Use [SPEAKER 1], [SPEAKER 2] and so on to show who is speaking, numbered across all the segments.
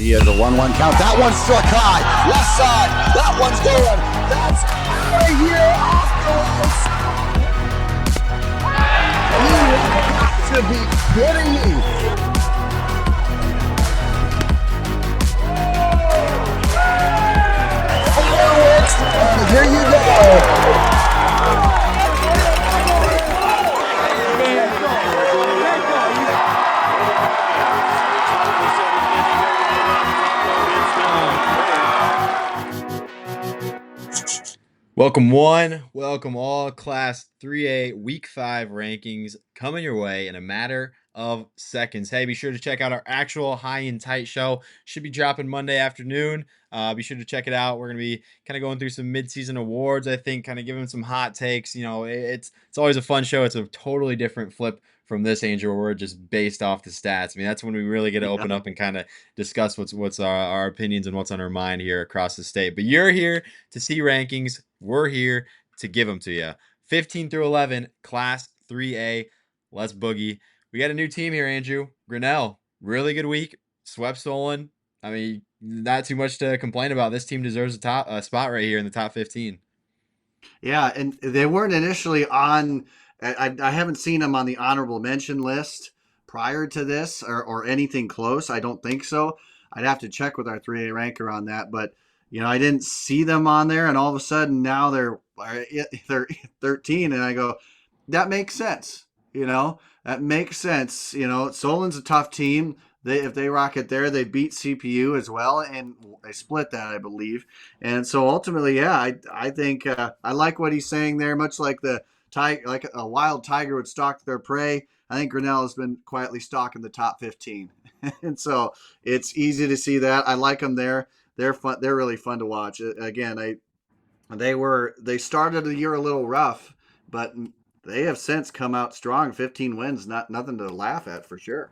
[SPEAKER 1] He has a 1-1 count. That one's struck high. Left side. That one's going. That's out of here off the lights. You have to be kidding me. Fireworks. Here you go.
[SPEAKER 2] Welcome one, welcome all. Class 3A Week 5 rankings coming your way in a matter of seconds. Hey, be sure to check out our actual High and Tight show. Should be dropping Monday afternoon. Be sure to check it out. We're going to be kind of going through some mid-season awards, I think, kind of giving some hot takes. You know, it's always a fun show. It's a totally different flip from this, Angel, where we're just based off the stats. I mean, that's when we really get to open up and kind of discuss what's our opinions and what's on our mind here across the state. But you're here to see rankings. We're here to give them to you. 15 through 11, Class 3A. Let's boogie. We got a new team here, Andrew. Grinnell, really good week. Swept Solon. I mean, not too much to complain about. This team deserves a top spot right here in the top 15.
[SPEAKER 3] Yeah, and they weren't initially on. I haven't seen them on the honorable mention list prior to this or anything close. I don't think so. I'd have to check with our 3A ranker on that, but I didn't see them on there, and all of a sudden now they're 13, and I go, that makes sense. That makes sense. Solon's a tough team. If they rock it there, they beat CPU as well, and they split that, I believe. And so ultimately, yeah, I think I like what he's saying there. Much like like a wild tiger would stalk their prey, I think Grinnell has been quietly stalking the top 15, and so it's easy to see that. I like them there. They're fun. They're really fun to watch. Again, they started the year a little rough, but they have since come out strong. 15 wins, nothing to laugh at for sure.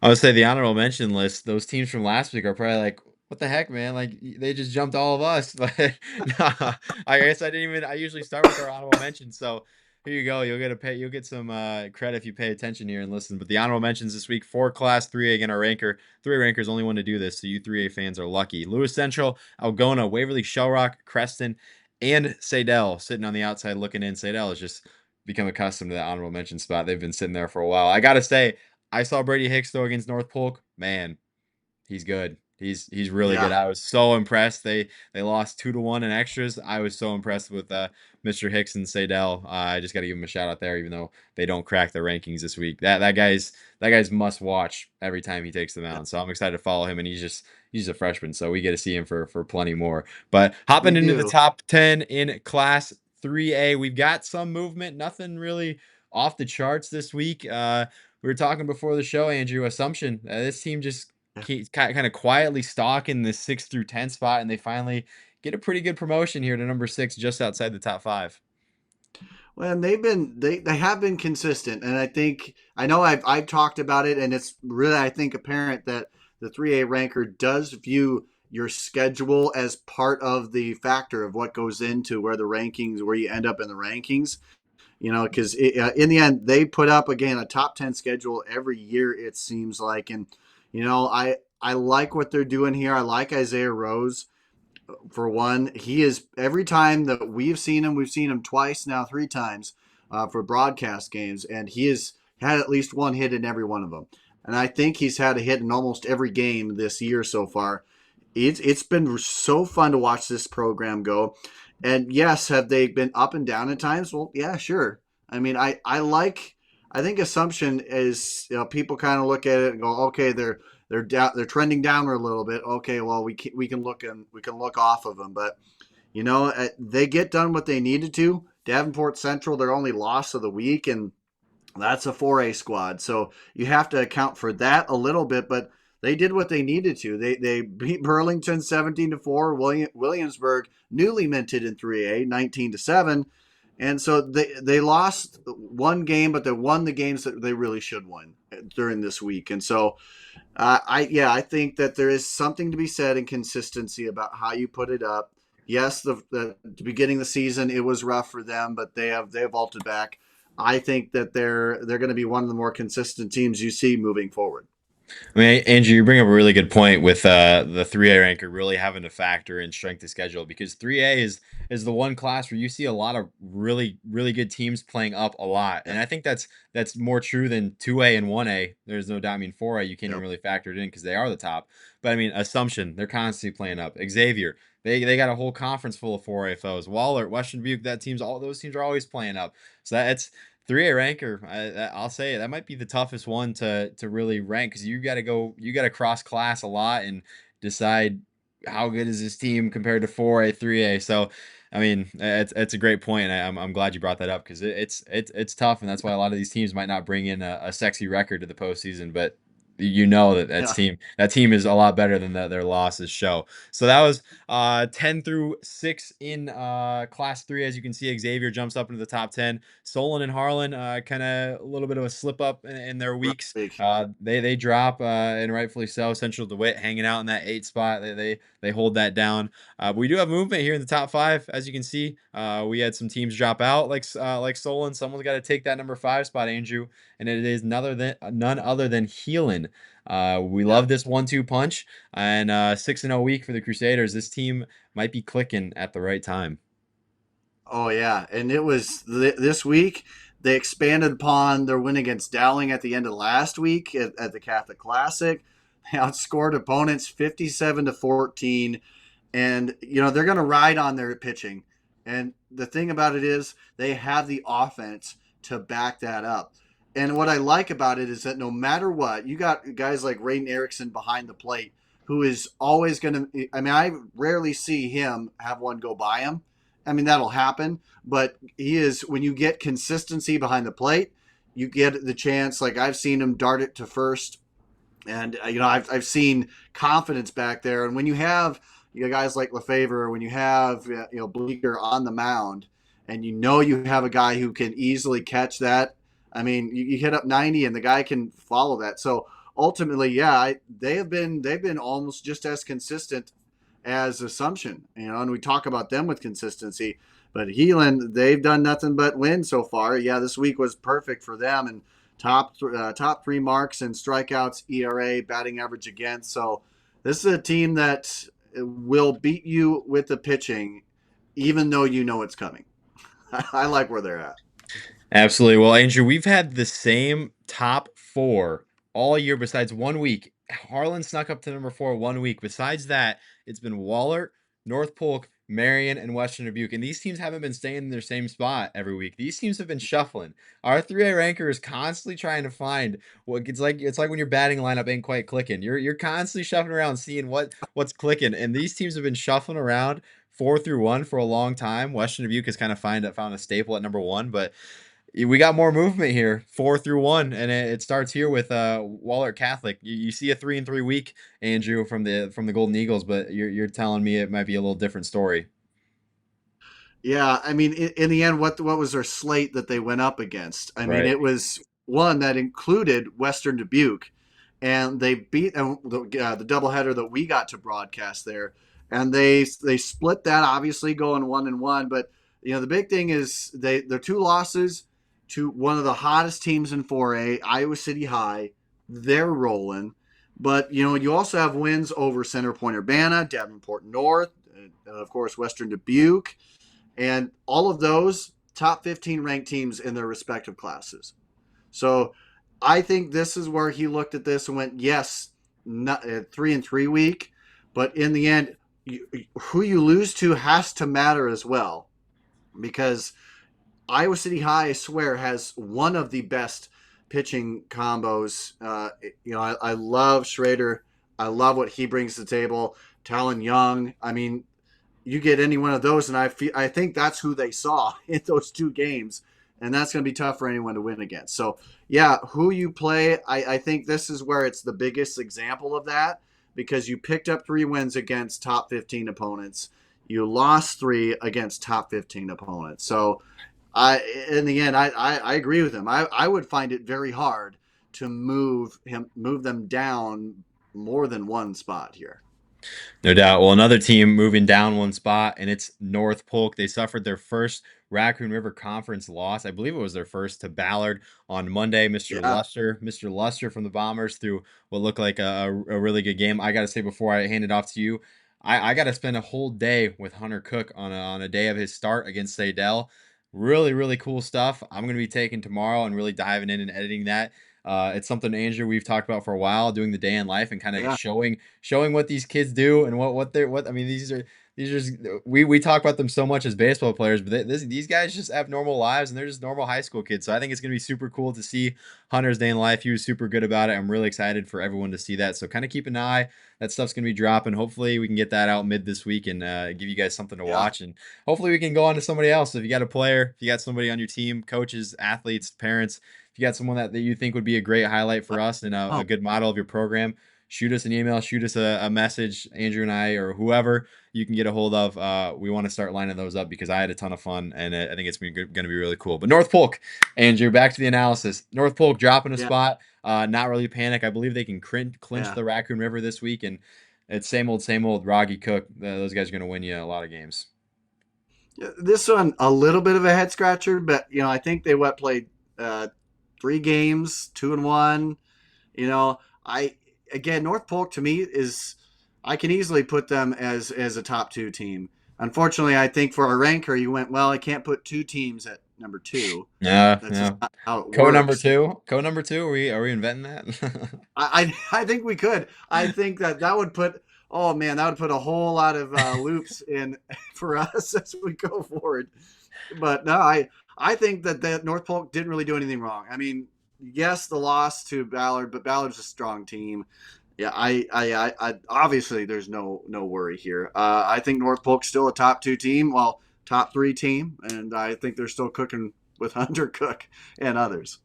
[SPEAKER 2] I would say the honorable mention list, those teams from last week are probably like, what the heck, man? Like, they just jumped all of us. Nah, I guess I usually start with our honorable mention. So here you go. You'll get some credit if you pay attention here and listen. But the honorable mentions this week for Class 3A, again, our ranker. 3A ranker is only one to do this, so you 3A fans are lucky. Lewis Central, Algona, Waverly, Shellrock, Creston, and Sadell sitting on the outside looking in. Sadell has just become accustomed to that honorable mention spot. They've been sitting there for a while. I got to say, I saw Brady Hicks though against North Polk. Man, he's good. He's really good. I was so impressed. They lost 2-1 in extras. I was so impressed with Mr. Hicks and Sadell. I just got to give him a shout out there, even though they don't crack the rankings this week. That guy's must watch every time he takes the mound. So I'm excited to follow him, and he's a freshman, so we get to see him for plenty more. But hopping into the top 10 in Class 3A, we've got some movement. Nothing really off the charts this week. We were talking before the show, Andrew. Assumption. This team just keeps kind of quietly stalking the 6 through 10 spot, and they finally get a pretty good promotion here to number 6, just outside the top 5.
[SPEAKER 3] Well, they have been consistent, and I know I've talked about it, and it's really, I think, apparent that the 3A ranker does view your schedule as part of the factor of what goes into where you end up in the rankings. Because in the end, they put up, again, a top 10 schedule every year, it seems like. And, I like what they're doing here. I like Isaiah Rose, for one. He is, every time that we've seen him twice now, 3 times for broadcast games, and he has had at least one hit in every one of them. And I think he's had a hit in almost every game this year so far. It's been so fun to watch this program go. And yes, have they been up and down at times? Well, yeah, sure. I mean, I think assumption is, people kind of look at it and go, okay, they're trending downward a little bit. Okay, well, we can look off of them, but they get done what they needed to. Davenport Central, their only loss of the week, and that's a 4A squad. So you have to account for that a little bit, but they did what they needed to. They beat Burlington 17-4. Williamsburg, newly minted in 3A, 19-7. And so they lost one game, but they won the games that they really should win during this week. And so, I think that there is something to be said in consistency about how you put it up. Yes, the beginning of the season, it was rough for them, but they have vaulted back. I think that they're going to be one of the more consistent teams you see moving forward.
[SPEAKER 2] I mean, Andrew, you bring up a really good point with the 3A ranker really having to factor in strength of schedule, because 3A is the one class where you see a lot of really good teams playing up a lot, and
[SPEAKER 3] Yep.
[SPEAKER 2] I think that's more true than 2A and 1A. There's no doubt. I mean, 4A you can't even
[SPEAKER 3] Yep.
[SPEAKER 2] really factor it in because they are the top. But I mean, Assumption, they're constantly playing up. Xavier, they got a whole conference full of 4A foes. Waller, Western Dubuque, all those teams are always playing up. So that's 3A ranker. I'll say it, that might be the toughest one to really rank, because you got to cross class a lot and decide how good is this team compared to 4A, 3A. So, I mean, it's a great point. I'm glad you brought that up, because it's tough, and that's why a lot of these teams might not bring in a sexy record to the postseason, but you know
[SPEAKER 3] Yeah.
[SPEAKER 2] that team is a lot better than their losses show. So that was 10 through 6 in class 3. As you can see, Xavier jumps up into the top 10. Solon and Harlan, kind of a little bit of a slip up in their
[SPEAKER 3] Rough
[SPEAKER 2] weeks.
[SPEAKER 3] week.
[SPEAKER 2] They drop, and rightfully so. Central DeWitt hanging out in that 8 spot. They hold that down. But we do have movement here in the top 5, as you can see. We had some teams drop out, like Solon. Someone's got to take that number 5 spot, Andrew, and it is none other than Heelan. We love
[SPEAKER 3] Yep.
[SPEAKER 2] this 1-2 punch, and 6-0 week for the Crusaders. This team might be clicking at the right time.
[SPEAKER 3] Oh yeah, and it was this week they expanded upon their win against Dowling at the end of last week at the Catholic Classic. They outscored opponents 57-14, and they're going to ride on their pitching. And the thing about it is they have the offense to back that up. And what I like about it is that no matter what, you got guys like Raiden Erickson behind the plate, who is always going to. I mean, I rarely see him have one go by him. I mean, that'll happen, but he is, when you get consistency behind the plate, you get the chance. Like, I've seen him dart it to first, and I've seen confidence back there. And when you have guys like Lefevre, when you have Bleeker on the mound, and you have a guy who can easily catch that. I mean, you hit up 90, and the guy can follow that. So ultimately, yeah, they've been almost just as consistent as Assumption, and we talk about them with consistency. But Heelan, they've done nothing but win so far. Yeah, this week was perfect for them, and top 3 marks and strikeouts, ERA, batting average against. So this is a team that will beat you with the pitching, even though it's coming. I like where they're at.
[SPEAKER 2] Absolutely. Well, Andrew, we've had the same top 4 all year besides 1 week. Harlan snuck up to number 4 1 week. Besides that, it's been Waller, North Polk, Marion, and Western Dubuque. And these teams haven't been staying in their same spot every week. These teams have been shuffling. Our 3A ranker is constantly trying to find what it's like when your batting lineup ain't quite clicking. You're constantly shuffling around seeing what's clicking. And these teams have been shuffling around 4 through 1 for a long time. Western Dubuque has kind of found a staple at number 1, but we got more movement here, 4 through 1, and it starts here with Waller Catholic. You see a 3-3 week, Andrew, from the Golden Eagles, but you're telling me it might be a little different story.
[SPEAKER 3] Yeah, I mean, in the end, what was their slate that they went up against? I mean,
[SPEAKER 2] Right.
[SPEAKER 3] it was one that included Western Dubuque, and they beat the doubleheader that we got to broadcast there, and they split that, obviously going 1-1. But the big thing is their 2 losses to one of the hottest teams in 4A, Iowa City High. They're rolling, but you also have wins over Center Point Urbana, Davenport North, and of course Western Dubuque. And all of those top 15 ranked teams in their respective classes. So I think this is where he looked at this and went, yes, not, 3-3 week, but in the end, who you lose to has to matter as well, because Iowa City High, I swear, has one of the best pitching combos. I love Schrader. I love what he brings to the table. Talon Young. I mean, you get any one of those, and I think that's who they saw in those 2 games, and that's going to be tough for anyone to win against. So, yeah, who you play, I think this is where it's the biggest example of that, because you picked up 3 wins against top 15 opponents. You lost 3 against top 15 opponents. So, in the end, I agree with him. I would find it very hard to move them down more than 1 spot here.
[SPEAKER 2] No doubt. Well, another team moving down one spot, and it's North Polk. They suffered their first Raccoon River Conference loss. I believe it was their first to Ballard on Monday.
[SPEAKER 3] Yeah,
[SPEAKER 2] Mr. Luster from the Bombers threw what looked like a really good game. I got to say before I hand it off to you, I got to spend a whole day with Hunter Cook on a day of his start against Sadell. Really, really cool stuff. I'm going to be taking tomorrow and really diving in and editing that. It's something, Andrew, we've talked about for a while, doing the day in life and kind of
[SPEAKER 3] yeah,
[SPEAKER 2] showing what these kids do and what they're what I mean these are just we talk about them so much as baseball players, but these guys just have normal lives and they're just normal high school kids. So I think it's gonna be super cool to see Hunter's day in life. He was super good about it. I'm really excited for everyone to see that. So kind of keep an eye. That stuff's gonna be dropping. Hopefully we can get that out mid this week and give you guys something to
[SPEAKER 3] yeah.
[SPEAKER 2] watch. And hopefully we can go on to somebody else. If you got a player, if you got somebody on your team, coaches, athletes, parents, if you got someone that you think would be a great highlight for us and a
[SPEAKER 3] Oh,
[SPEAKER 2] good model of your program, shoot us an email, shoot us a message, Andrew and I, or whoever you can get a hold of. We want to start lining those up because I had a ton of fun and I think it's going to be really cool. But North Polk, Andrew, back to the analysis. North Polk dropping a
[SPEAKER 3] yeah,
[SPEAKER 2] spot, not really panic. I believe they can clinch
[SPEAKER 3] yeah.
[SPEAKER 2] the Raccoon River this week, and it's same old Roggy Cook. Those guys are going to win you a lot of games.
[SPEAKER 3] Yeah, this one a little bit of a head scratcher, but I think they played 3 games, 2-1. I again North Polk to me is I can easily put them as a top 2 team. Unfortunately, I think for a ranker, you went well. I can't put 2 teams at number 2.
[SPEAKER 2] Yeah,
[SPEAKER 3] That's just
[SPEAKER 2] yeah.
[SPEAKER 3] not how it
[SPEAKER 2] Co number
[SPEAKER 3] works.
[SPEAKER 2] two. Co number two. Are we inventing that?
[SPEAKER 3] I think we could. I think that would put. Oh man, that would put a whole lot of loops in for us as we go forward. But no, I think that North Polk didn't really do anything wrong. I mean, yes, the loss to Ballard, but Ballard's a strong team. Yeah, I obviously there's no worry here. I think North Polk's still a top 2 team, well, top 3 team, and I think they're still cooking with Hunter Cook and others.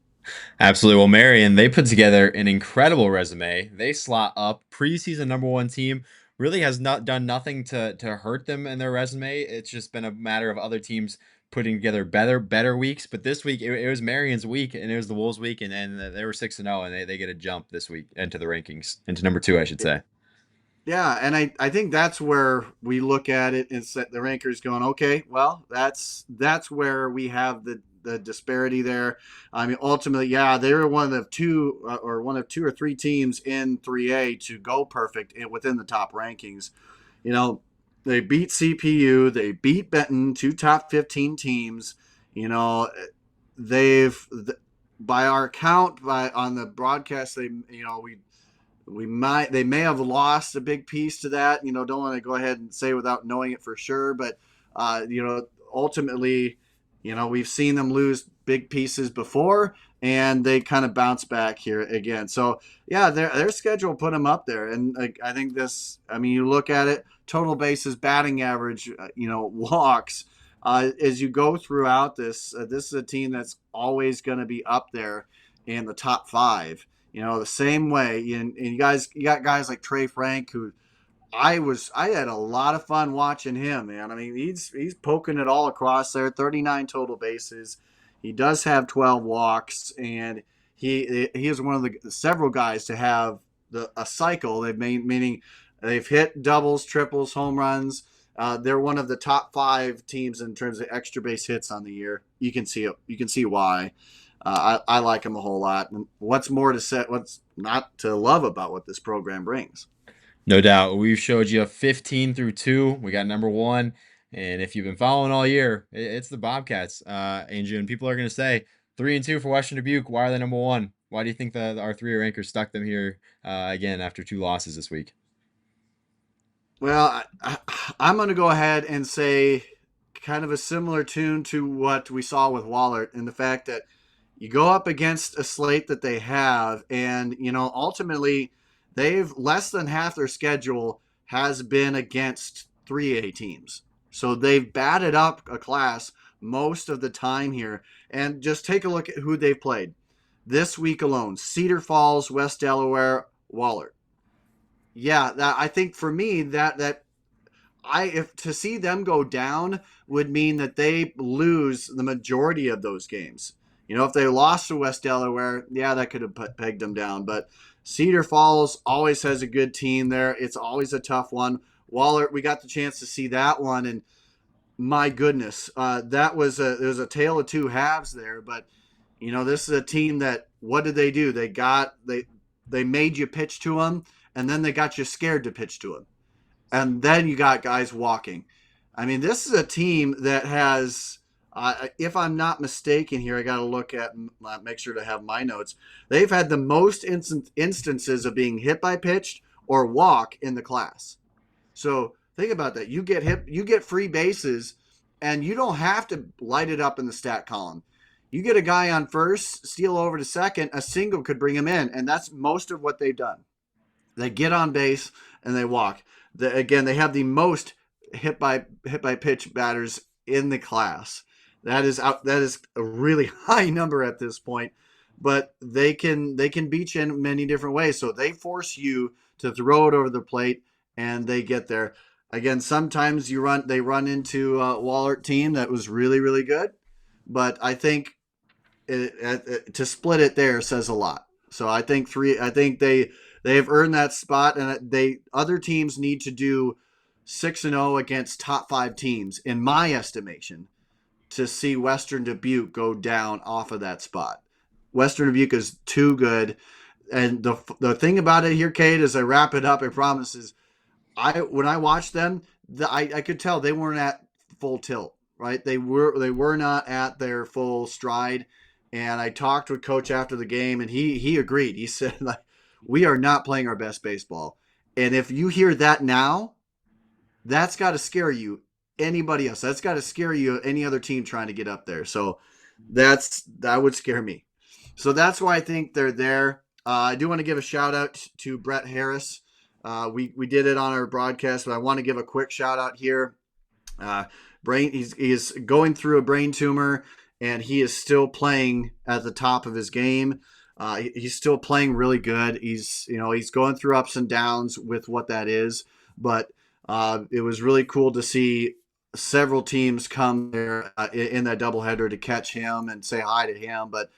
[SPEAKER 2] Absolutely. Well, Marion, they put together an incredible resume. They slot up preseason number one team. Really has not done nothing to hurt them in their resume. It's just been a matter of other teams putting together better weeks. But this week it was Marion's week and it was the Wolves week, and they were 6-0 and they get a jump this week into the rankings into number 2, I should say.
[SPEAKER 3] Yeah, and I think that's where we look at it and set the rankers going, okay, well, that's where we have the disparity there. I mean, ultimately, yeah, they were one of 2 or one of 2 or 3 teams in 3A to go perfect within the top rankings. You know, they beat CPU, they beat Benton, 2 top 15 teams. You know, they've by our count by on the broadcast they may have lost a big piece to that. Don't want to go ahead and say without knowing it for sure, but ultimately, we've seen them lose big pieces before, and they kind of bounce back here again. So yeah, their schedule put them up there, and I think this. I mean, you look at it, total bases, batting average, walks. As you go throughout this, this is a team that's always going to be up there in the top 5. The same way, and you got guys like Trey Frank, who I had a lot of fun watching him, man. I mean, he's poking it all across there. 39 total bases. He does have 12 walks, and he is one of the several guys to have a cycle. Meaning they've hit doubles, triples, home runs. They're one of the top 5 teams in terms of extra base hits on the year. You can see it. You can see why. I like him a whole lot. And what's not to love about what this program brings?
[SPEAKER 2] No doubt. We've showed you 15 through 2. We got number 1. And if you've been following all year, it's the Bobcats, Andrew. And people are going to say 3-2 for Western Dubuque. Why are they number 1? Why do you think our 3 rankers stuck them here again after 2 losses this week?
[SPEAKER 3] Well, I'm going to go ahead and say kind of a similar tune to what we saw with Wallert, in the fact that you go up against a slate that they have, and ultimately they've less than half their schedule has been against 3A teams. So they've batted up a class most of the time here. And just take a look at who they've played this week alone: Cedar Falls, West Delaware, Wallert. Yeah, I think for me if to see them go down would mean that they lose the majority of those games. If they lost to West Delaware, yeah, that could have pegged them down. But Cedar Falls always has a good team there. It's always a tough one. Waller, we got the chance to see that one, and my goodness, that was it was a tale of two halves there. But this is a team that, what did they do? They made you pitch to them, and then they got you scared to pitch to them, and then you got guys walking. I mean, this is a team that has, if I'm not mistaken here, I got to look at, make sure to have my notes. They've had the most instances of being hit by pitch or walk in the class. So think about that. You get hit, you get free bases, and you don't have to light it up in the stat column. You get a guy on first, steal over to second, a single could bring him in, and that's most of what they've done. They get on base and they walk. Again, they have the most hit by pitch batters in the class. That is a really high number at this point, but they can beat you in many different ways. So they force you to throw it over the plate, and they get there. Again, sometimes they run into a Wallert team that was really, really good, but I think to split it there says a lot. So I think they've earned that spot, and other teams need to do 6-0 against top 5 teams, in my estimation, to see Western Dubuque go down off of that spot. Western Dubuque is too good. And the thing about it here, Kate, as I wrap it up, I promise, is when I watched them, I could tell they weren't at full tilt, right? They were not at their full stride. And I talked with Coach after the game, and he agreed. He said, like, we are not playing our best baseball. And if you hear that now, that's got to scare you. Anybody else, that's got to scare you. Any other team trying to get up there. So that would scare me. So that's why I think they're there. I do want to give a shout out to Brett Harris. We did it on our broadcast, but I want to give a quick shout out here. He's going through a brain tumor, and he is still playing at the top of his game. He's still playing really good. He's going through ups and downs with what that is, but it was really cool to see several teams come there in that doubleheader to catch him and say hi to him. But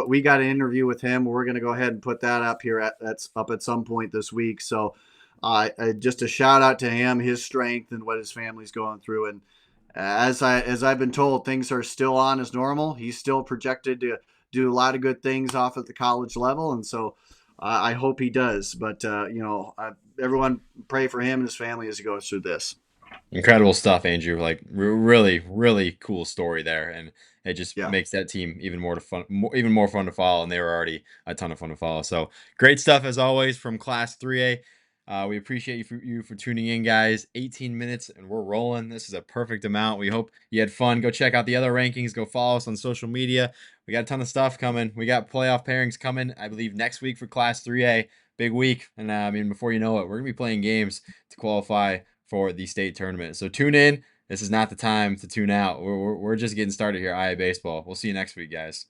[SPEAKER 3] we got an interview with him. We're going to go ahead and put that up here that's up at some point this week. So just a shout out to him, his strength, and what his family's going through. And as I've been told, things are still on as normal. He's still projected to do a lot of good things off at the college level, and so I hope he does. But everyone pray for him and his family as he goes through this.
[SPEAKER 2] Incredible stuff, Andrew. Like really, really cool story there, and it just makes that team even more fun to follow. And they were already a ton of fun to follow. So great stuff as always from Class 3A. We appreciate you for tuning in, guys. 18 minutes and we're rolling. This is a perfect amount. We hope you had fun. Go check out the other rankings. Go follow us on social media. We got a ton of stuff coming. We got playoff pairings coming, I believe, next week for Class 3A. Big week. And before you know it, we're going to be playing games to qualify for the state tournament. So tune in. This is not the time to tune out. We're just getting started here at IABaseball. We'll see you next week, guys.